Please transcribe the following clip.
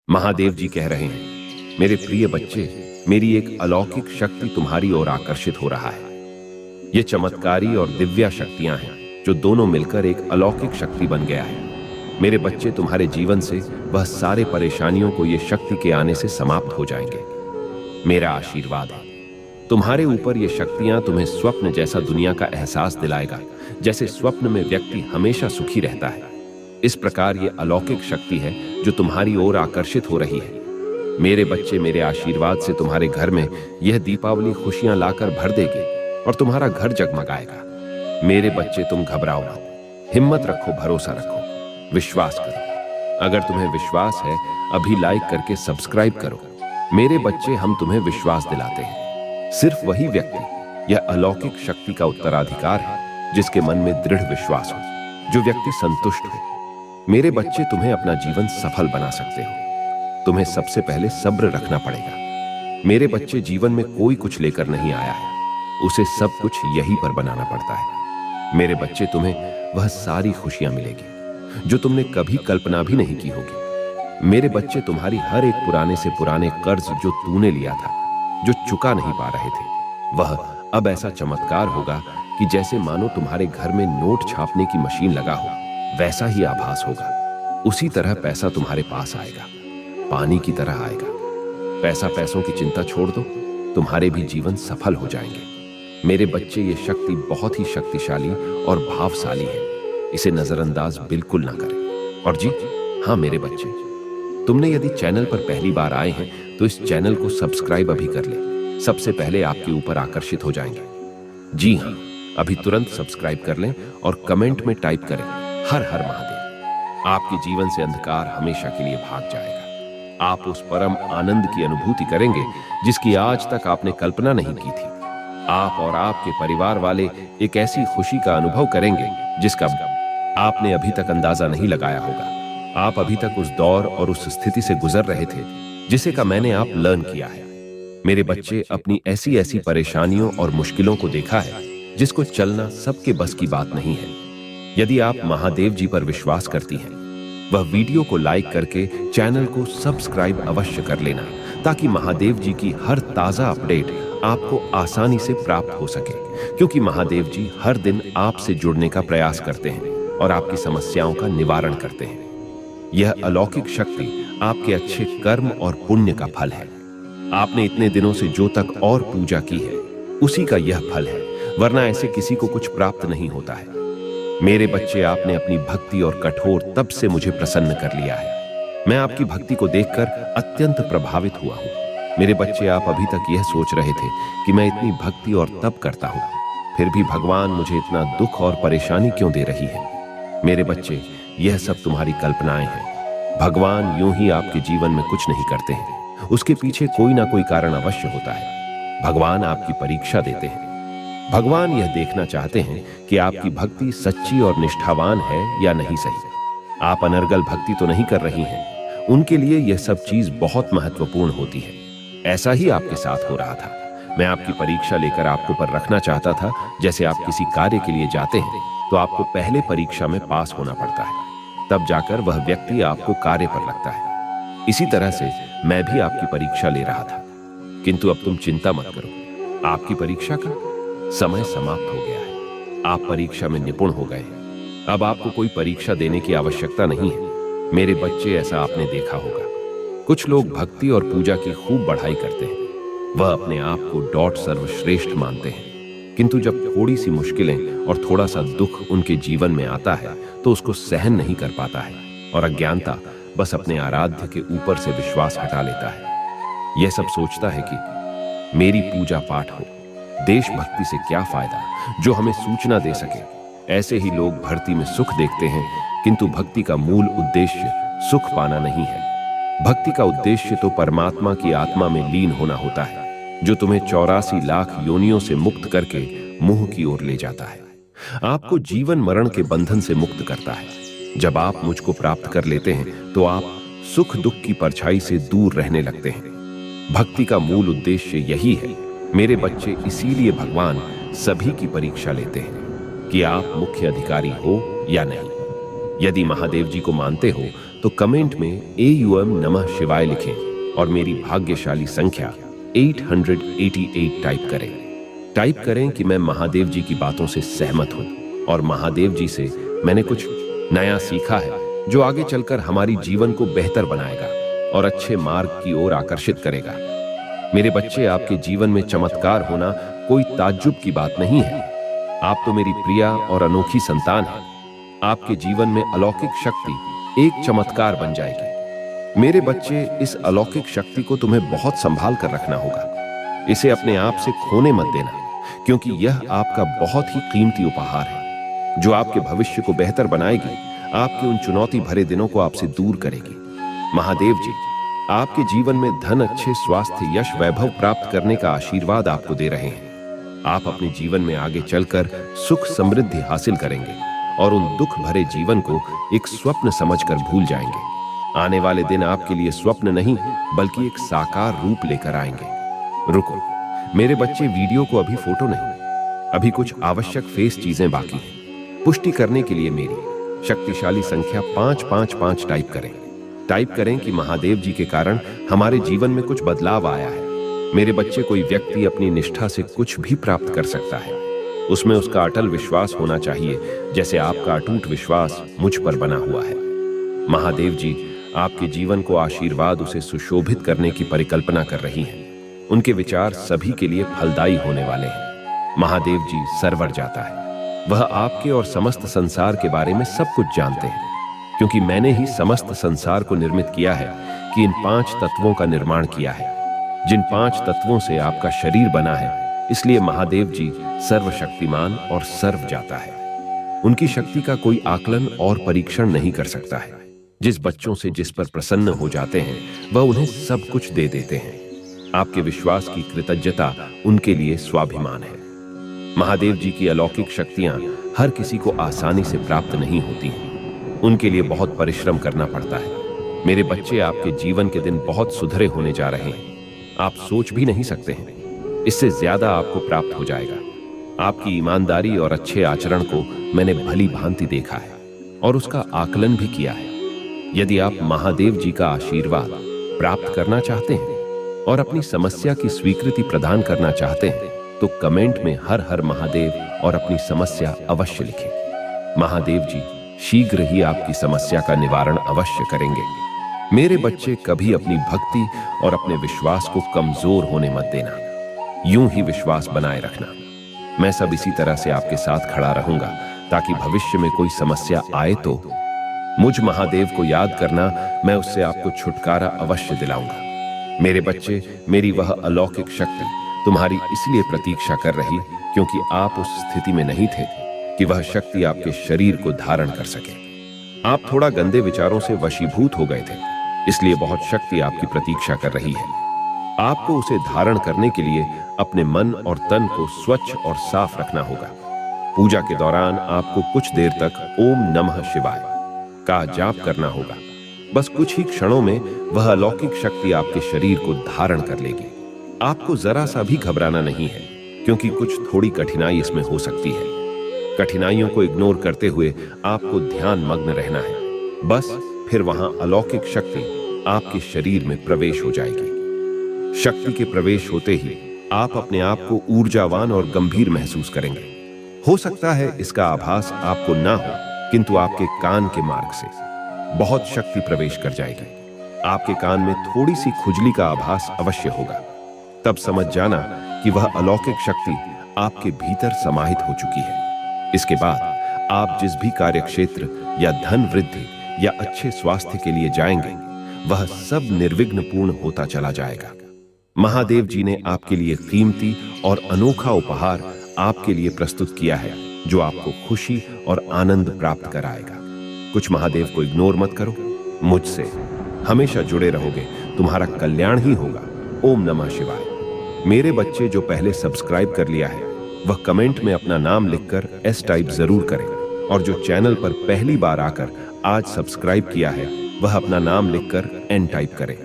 महादेव जी कह रहे हैं, मेरे प्रिय बच्चे, मेरी एक अलौकिक शक्ति तुम्हारी ओर आकर्षित हो रहा है। ये चमत्कारी और दिव्या शक्तियां हैं जो दोनों मिलकर एक अलौकिक शक्ति बन गया है। मेरे बच्चे, तुम्हारे जीवन से वह सारे परेशानियों को ये शक्ति के आने से समाप्त हो जाएंगे। मेरा आशीर्वाद है तुम्हारे ऊपर। ये शक्तियां तुम्हें स्वप्न जैसा दुनिया का एहसास दिलाएगा, जैसे स्वप्न में व्यक्ति हमेशा सुखी रहता है। इस प्रकार ये अलौकिक शक्ति है जो तुम्हारी ओर आकर्षित हो रही है। मेरे बच्चे, मेरे आशीर्वाद से तुम्हारे घर में यह दीपावली खुशियां लाकर भर देगी और तुम्हारा घर जगमगाएगा। मेरे बच्चे, तुम घबराओ मत, हिम्मत रखो, भरोसा रखो, विश्वास करो। अगर तुम्हें विश्वास है, अभी लाइक करके सब्सक्राइब करो। मेरे बच्चे, हम तुम्हें विश्वास दिलाते हैं, सिर्फ वही व्यक्ति यह अलौकिक शक्ति का उत्तराधिकार है जिसके मन में दृढ़ विश्वास हो, जो व्यक्ति संतुष्ट हो। मेरे बच्चे, तुम्हें अपना जीवन सफल बना सकते हो। तुम्हें सबसे पहले सब्र रखना पड़ेगा। मेरे बच्चे, जीवन में कोई कुछ लेकर नहीं आया है, उसे सब कुछ यहीं पर बनाना पड़ता है। मेरे बच्चे, तुम्हें वह सारी खुशियां मिलेगी जो तुमने कभी कल्पना भी नहीं की होगी। मेरे बच्चे, तुम्हारी हर एक पुराने से पुराने कर्ज जो तूने लिया था, जो चुका नहीं पा रहे थे, वह अब ऐसा चमत्कार होगा कि जैसे मानो तुम्हारे घर में नोट छापने की मशीन लगा हो, वैसा ही आभास होगा। उसी तरह पैसा तुम्हारे पास आएगा, पानी की तरह आएगा। पैसों की चिंता छोड़ दो, तुम्हारे भी जीवन सफल हो जाएंगे। मेरे बच्चे, ये शक्ति बहुत ही शक्तिशाली और भावशाली है, इसे नजरअंदाज बिल्कुल ना करें। और जी हाँ मेरे बच्चे, तुमने यदि चैनल पर पहली बार आए हैं तो इस चैनल को सब्सक्राइब अभी कर ले, सबसे पहले आपके ऊपर आकर्षित हो जाएंगे। जी हाँ, अभी तुरंत सब्सक्राइब कर लें और कमेंट में टाइप करें, हर हर महादेव। आपके जीवन से अंधकार हमेशा के लिए भाग जाएगा। आप उस परम आनंद की अनुभूति करेंगे जिसकी आज तक आपने कल्पना नहीं की थी। आप और आपके परिवार वाले एक ऐसी खुशी का अनुभव करेंगे जिसका आपने अभी तक अंदाजा नहीं लगाया होगा। आप अभी तक उस दौर और उस स्थिति से गुजर रहे थे जिसे का मैंने आप लर्न किया है। मेरे बच्चे, अपनी ऐसी ऐसी परेशानियों और मुश्किलों को देखा है जिसको चलना सबके बस की बात नहीं है। यदि आप महादेव जी पर विश्वास करती हैं, वह वीडियो को लाइक करके चैनल को सब्सक्राइब अवश्य कर लेना, ताकि महादेव जी की हर ताजा अपडेट आपको आसानी से प्राप्त हो सके। क्योंकि महादेव जी हर दिन आपसे जुड़ने का प्रयास करते हैं और आपकी समस्याओं का निवारण करते हैं। यह अलौकिक शक्ति आपके अच्छे कर्म और पुण्य का फल है। आपने इतने दिनों से जो तक और पूजा की है, उसी का यह फल है, वरना ऐसे किसी को कुछ प्राप्त नहीं होता है। मेरे बच्चे, आपने अपनी भक्ति और कठोर तप से मुझे प्रसन्न कर लिया है। मैं आपकी भक्ति को देखकर अत्यंत प्रभावित हुआ हूँ। मेरे बच्चे, आप अभी तक यह सोच रहे थे कि मैं इतनी भक्ति और तप करता हूँ, फिर भी भगवान मुझे इतना दुख और परेशानी क्यों दे रही है। मेरे बच्चे, यह सब तुम्हारी कल्पनाएं हैं। भगवान यूं ही आपके जीवन में कुछ नहीं करते हैं, उसके पीछे कोई ना कोई कारण अवश्य होता है। भगवान आपकी परीक्षा देते हैं। भगवान यह देखना चाहते हैं कि आपकी भक्ति सच्ची और निष्ठावान है या नहीं सही। आप अनर्गल भक्ति तो नहीं कर रही हैं। उनके लिए यह सब चीज बहुत महत्वपूर्ण होती है। ऐसा ही आपके साथ हो रहा था। मैं आपकी परीक्षा लेकर आपको पर रखना चाहता था। जैसे आप किसी कार्य के लिए जाते हैं तो आपको पहले परीक्षा में पास होना पड़ता है, तब जाकर वह व्यक्ति आपको कार्य पर लगता है। इसी तरह से मैं भी आपकी परीक्षा ले रहा था, किंतु अब तुम चिंता मत करो। आपकी परीक्षा का समय समाप्त हो गया है। आप परीक्षा में निपुण हो गए हैं। अब आपको कोई परीक्षा देने की आवश्यकता नहीं है। मेरे बच्चे, ऐसा आपने देखा होगा, कुछ लोग भक्ति और पूजा की खूब बढ़ाई करते हैं। वह अपने आप को डॉट सर्वश्रेष्ठ मानते हैं, किंतु जब थोड़ी सी मुश्किलें और थोड़ा सा दुख उनके जीवन में आता है तो उसको सहन नहीं कर पाता है और अज्ञानता बस अपने आराध्य के ऊपर से विश्वास हटा लेता है। यह सब सोचता है कि मेरी पूजा पाठ हो, देशभक्ति से क्या फायदा जो हमें सूचना दे सके। ऐसे ही लोग भर्ती में सुख देखते हैं, किंतु भक्ति का मूल उद्देश्य सुख पाना नहीं है। भक्ति का उद्देश्य तो परमात्मा की आत्मा में लीन होना होता है, जो तुम्हें 84 लाख योनियों से मुक्त करके मुंह की ओर ले जाता है, आपको जीवन मरण के बंधन से मुक्त करता है। जब आप मुझको प्राप्त कर लेते हैं तो आप सुख दुख की परछाई से दूर रहने लगते हैं। भक्ति का मूल उद्देश्य यही है मेरे बच्चे। इसीलिए भगवान सभी की परीक्षा लेते हैं कि आप मुख्य अधिकारी हो या नहीं। यदि महादेव जी को मानते हो तो कमेंट में AUM नमः शिवाय लिखें और मेरी भाग्यशाली संख्या 888 टाइप करें कि मैं महादेव जी की बातों से सहमत हूं और महादेव जी से मैंने कुछ नया सीखा है जो आगे चलकर हमारी जीवन को बेहतर बनाएगा और अच्छे मार्ग की ओर आकर्षित करेगा। मेरे बच्चे, आपके जीवन में चमत्कार होना कोई ताज्जुब की बात नहीं है। आप तो मेरी प्रिया और अनोखी संतान हैं। आपके जीवन में अलौकिक शक्ति एक चमत्कार बन जाएगी। मेरे बच्चे, इस अलौकिक शक्ति को तुम्हें बहुत संभाल कर रखना होगा। इसे अपने आप से खोने मत देना, क्योंकि यह आपका बहुत ही कीमती उपहार है जो आपके भविष्य को बेहतर बनाएगी, आपके उन चुनौती भरे दिनों को आपसे दूर करेगी। महादेव जी आपके जीवन में धन, अच्छे स्वास्थ्य, यश, वैभव प्राप्त करने का आशीर्वाद आपको दे रहे हैं। आप अपने जीवन में आगे चलकर सुख समृद्धि हासिल करेंगे और उन दुख भरे जीवन को एक स्वप्न समझकर भूल जाएंगे। आने वाले दिन आपके लिए स्वप्न नहीं बल्कि एक साकार रूप लेकर आएंगे। रुको मेरे बच्चे, वीडियो को अभी फोटो नहीं, अभी कुछ आवश्यक फेस चीजें बाकी हैं। पुष्टि करने के लिए मेरी शक्तिशाली संख्या 555 टाइप करें कि महादेव जी के कारण हमारे जीवन में कुछ बदलाव आया है। मेरे बच्चे, कोई व्यक्ति अपनी निष्ठा से कुछ भी प्राप्त कर सकता है। उसमें उसका अटल विश्वास होना चाहिए, जैसे आपका अटूट विश्वास मुझ पर बना हुआ है। महादेव जी आपके जीवन को आशीर्वाद उसे सुशोभित करने की परिकल्पना कर रही हैं। उनके विचार सभी के लिए फलदायी होने वाले हैं। महादेव जी सर्वर जाता है। वह आपके और समस्त संसार के बारे में सब कुछ जानते हैं, क्योंकि मैंने ही समस्त संसार को निर्मित किया है कि इन 5 तत्वों का निर्माण किया है। जिन 5 तत्वों से आपका शरीर बना है, इसलिए महादेव जी सर्वशक्तिमान और सर्व जाता है। उनकी शक्ति का कोई आकलन और परीक्षण नहीं कर सकता है। जिस बच्चों से जिस पर प्रसन्न हो जाते हैं, वह उन्हें सब कुछ दे देते हैं। आपके विश्वास की कृतज्ञता उनके लिए स्वाभिमान है। महादेव जी की अलौकिक शक्तियां हर किसी को आसानी से प्राप्त नहीं होती हैं। उनके लिए बहुत परिश्रम करना पड़ता है। मेरे बच्चे, आपके जीवन के दिन बहुत सुधरे होने जा रहे हैं। आप सोच भी नहीं सकते हैं, इससे ज्यादा आपको प्राप्त हो जाएगा। आपकी ईमानदारी और अच्छे आचरण को मैंने भली भांति देखा है और उसका आकलन भी किया है। यदि आप महादेव जी का आशीर्वाद प्राप्त करना चाहते हैं और अपनी समस्या की स्वीकृति प्रदान करना चाहते हैं, तो कमेंट में हर हर महादेव और अपनी समस्या अवश्य लिखें। महादेव जी शीघ्र ही आपकी समस्या का निवारण अवश्य करेंगे। मेरे बच्चे, कभी अपनी भक्ति और अपने विश्वास को कमजोर होने मत देना। यूं ही विश्वास बनाए रखना। मैं सब इसी तरह से आपके साथ खड़ा रहूंगा, ताकि भविष्य में कोई समस्या आए तो मुझ महादेव को याद करना, मैं उससे आपको छुटकारा अवश्य दिलाऊंगा। मेरे बच्चे, मेरी वह अलौकिक शक्ति तुम्हारी इसलिए प्रतीक्षा कर रही क्योंकि आप उस स्थिति में नहीं थे कि वह शक्ति आपके शरीर को धारण कर सके। आप थोड़ा गंदे विचारों से वशीभूत हो गए थे, इसलिए बहुत शक्ति आपकी प्रतीक्षा कर रही है। आपको उसे धारण करने के लिए अपने मन और तन को स्वच्छ और साफ रखना होगा। पूजा के दौरान आपको कुछ देर तक ओम नमः शिवाय का जाप करना होगा। बस कुछ ही क्षणों में वह अलौकिक शक्ति आपके शरीर को धारण कर लेगी। आपको जरा सा भी घबराना नहीं है, क्योंकि कुछ थोड़ी कठिनाई इसमें हो सकती है। कठिनाइयों को इग्नोर करते हुए आपको ध्यान मग्न रहना है। बस फिर वहां अलौकिक शक्ति आपके शरीर में प्रवेश हो जाएगी। शक्ति के प्रवेश होते ही आप अपने आप को ऊर्जावान और गंभीर महसूस करेंगे। हो सकता है इसका आभास आपको ना हो, किंतु आपके कान के मार्ग से बहुत शक्ति प्रवेश कर जाएगी। आपके कान में थोड़ी सी खुजली का आभास अवश्य होगा। तब समझ जाना कि वह अलौकिक शक्ति आपके भीतर समाहित हो चुकी है। इसके बाद आप जिस भी कार्यक्षेत्र या धन वृद्धि या अच्छे स्वास्थ्य के लिए जाएंगे, वह सब निर्विघ्न पूर्ण होता चला जाएगा। महादेव जी ने आपके लिए कीमती और अनोखा उपहार आपके लिए प्रस्तुत किया है, जो आपको खुशी और आनंद प्राप्त कराएगा। कुछ महादेव को इग्नोर मत करो। मुझसे हमेशा जुड़े रहोगे, तुम्हारा कल्याण ही होगा। ओम नमः शिवाय। मेरे बच्चे, जो पहले सब्सक्राइब कर लिया है, वह कमेंट में अपना नाम लिखकर S टाइप जरूर करें, और जो चैनल पर पहली बार आकर आज सब्सक्राइब किया है, वह अपना नाम लिखकर N टाइप करें।